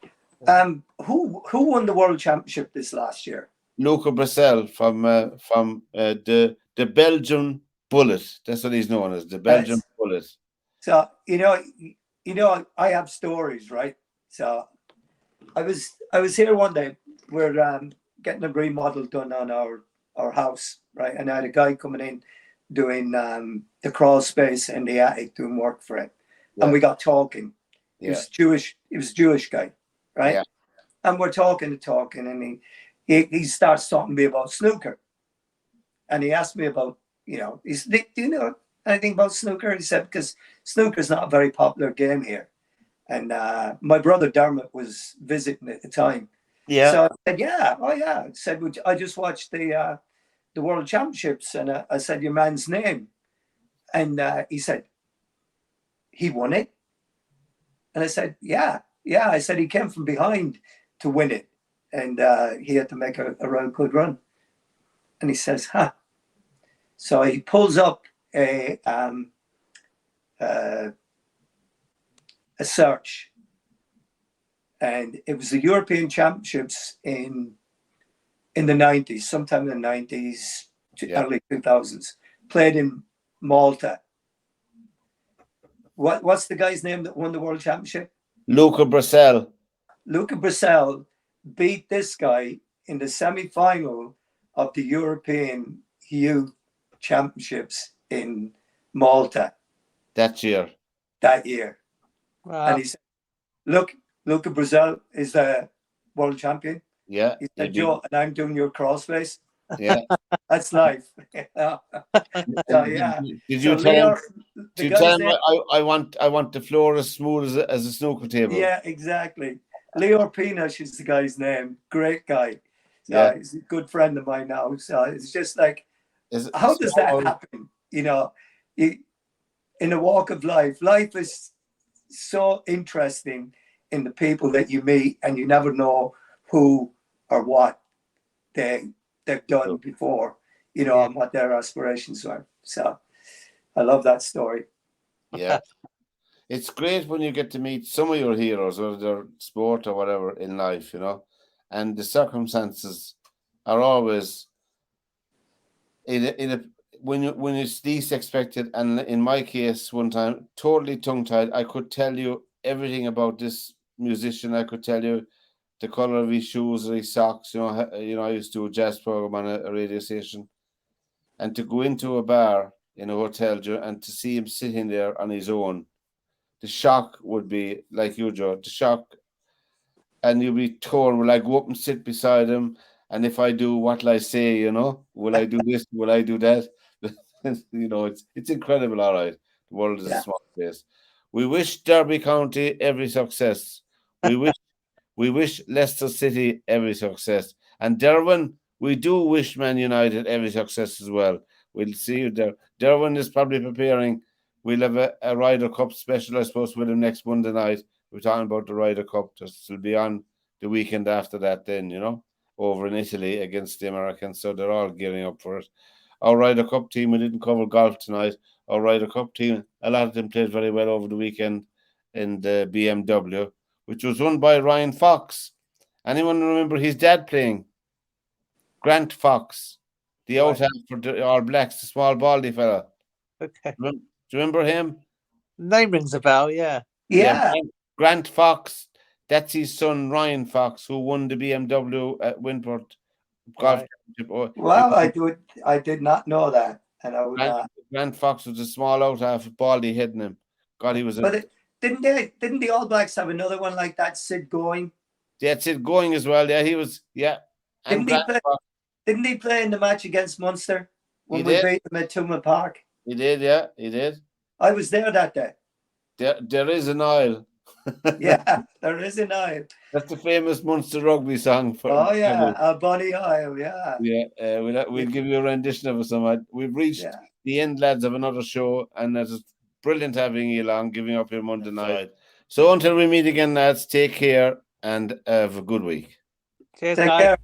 S2: who won the World Championship this last year?
S1: Luca Bressel from the Belgian Bullet. That's what he's known as, the Belgian Bullet.
S2: So I have stories, right? So I was here one day. We're getting a remodel done on our house, right? And I had a guy coming in doing the crawl space in the attic, doing work for it, and we got talking. He was Jewish. He was a Jewish guy, right? Yeah. And we're talking, and he starts talking to me about snooker, and he asked me about, do you know anything about snooker? He said, because snooker is not a very popular game here, and my brother Dermot was visiting at the time.
S3: Yeah.
S2: So I said, I said, I just watched the World Championships, and I said, your man's name, and he said, he won it. And I said, yeah. I said, he came from behind to win it. And he had to make a real good run. And he says, So he pulls up a search. And it was the European Championships in the 90s, sometime in the 90s to early 2000s. Played in Malta. What's the guy's name that won the World Championship?
S1: Luca Bressel.
S2: Luca Bressel beat this guy in the semi-final of the European Youth Championships in Malta
S1: that year.
S2: that year.
S3: Wow.
S2: And he said, look at Brazil is the world champion.
S1: Yeah.
S2: He said, Joe, and I'm doing your crossface.
S1: Yeah.
S2: That's life. So, yeah.
S1: Did
S2: So
S1: you tell him?
S2: the
S1: Did you
S2: guys
S1: tell him
S2: there,
S1: I want the floor as smooth as a snooker table?
S2: yeah, exactly. Leo Pinash is the guy's name. Great guy. So
S1: Yeah.
S2: he's a good friend of mine now. So it's just like,
S1: Is it-
S2: how does that happen? You know, in a walk of life, life is so interesting in the people that you meet, and you never know who or what they've done before, you know, and what their aspirations were. So I love that story.
S1: Yeah. It's great when you get to meet some of your heroes, whether they're sport or whatever in life, you know, and the circumstances are always when it's least expected. And in my case, one time, totally tongue-tied, I could tell you everything about this musician. I could tell you the color of his shoes or his socks. You know, I used to do a jazz program on a radio station, and to go into a bar in a hotel and to see him sitting there on his own, the shock would be like you, Joe. The shock, and you'll be torn. Will I go up and sit beside him? And if I do, what'll I say? You know, will I do this? Will I do that? You know, it's incredible. All right, the world is a small place. We wish Derby County every success. We wish Leicester City every success, and Derwin, we do wish Man United every success as well. We'll see you there. Derwin is probably preparing. We'll have a Ryder Cup special, I suppose, with him next Monday night. We're talking about the Ryder Cup. It'll be on the weekend after that then, you know, over in Italy against the Americans. So they're all gearing up for it. Our Ryder Cup team, we didn't cover golf tonight. Our Ryder Cup team, a lot of them played very well over the weekend in the BMW, which was won by Ryan Fox. Anyone remember his dad playing? Grant Fox, the out half for the All Blacks, the small baldy fella.
S3: Okay.
S1: Do you remember him?
S3: Name rings a bell, yeah.
S2: Yeah.
S1: Grant Fox, that's his son Ryan Fox, who won the BMW at Windward Golf Championship.
S2: Well, I did not know that, and I would not.
S1: Grant Fox was a small out half, baldy heading him. God, he was.
S2: But didn't the All Blacks have another one like that? Sid Going.
S1: That's it, Going as well. Yeah, he was. Yeah. And
S2: didn't he play in the match against Munster when we beat them at Tuma Park?
S1: He did. Yeah, he did.
S2: I was there that day.
S1: There is an aisle.
S2: Yeah, there is an aisle.
S1: That's the famous Munster rugby song.
S2: A Bonnie Aisle, yeah.
S1: Yeah, we'll give you a rendition of it somewhere. We've reached the end, lads, of another show, and it's brilliant having you along, giving up your Monday night. So until we meet again, lads, take care and have a good week.
S3: Cheers,
S2: Take
S3: guys.
S2: care.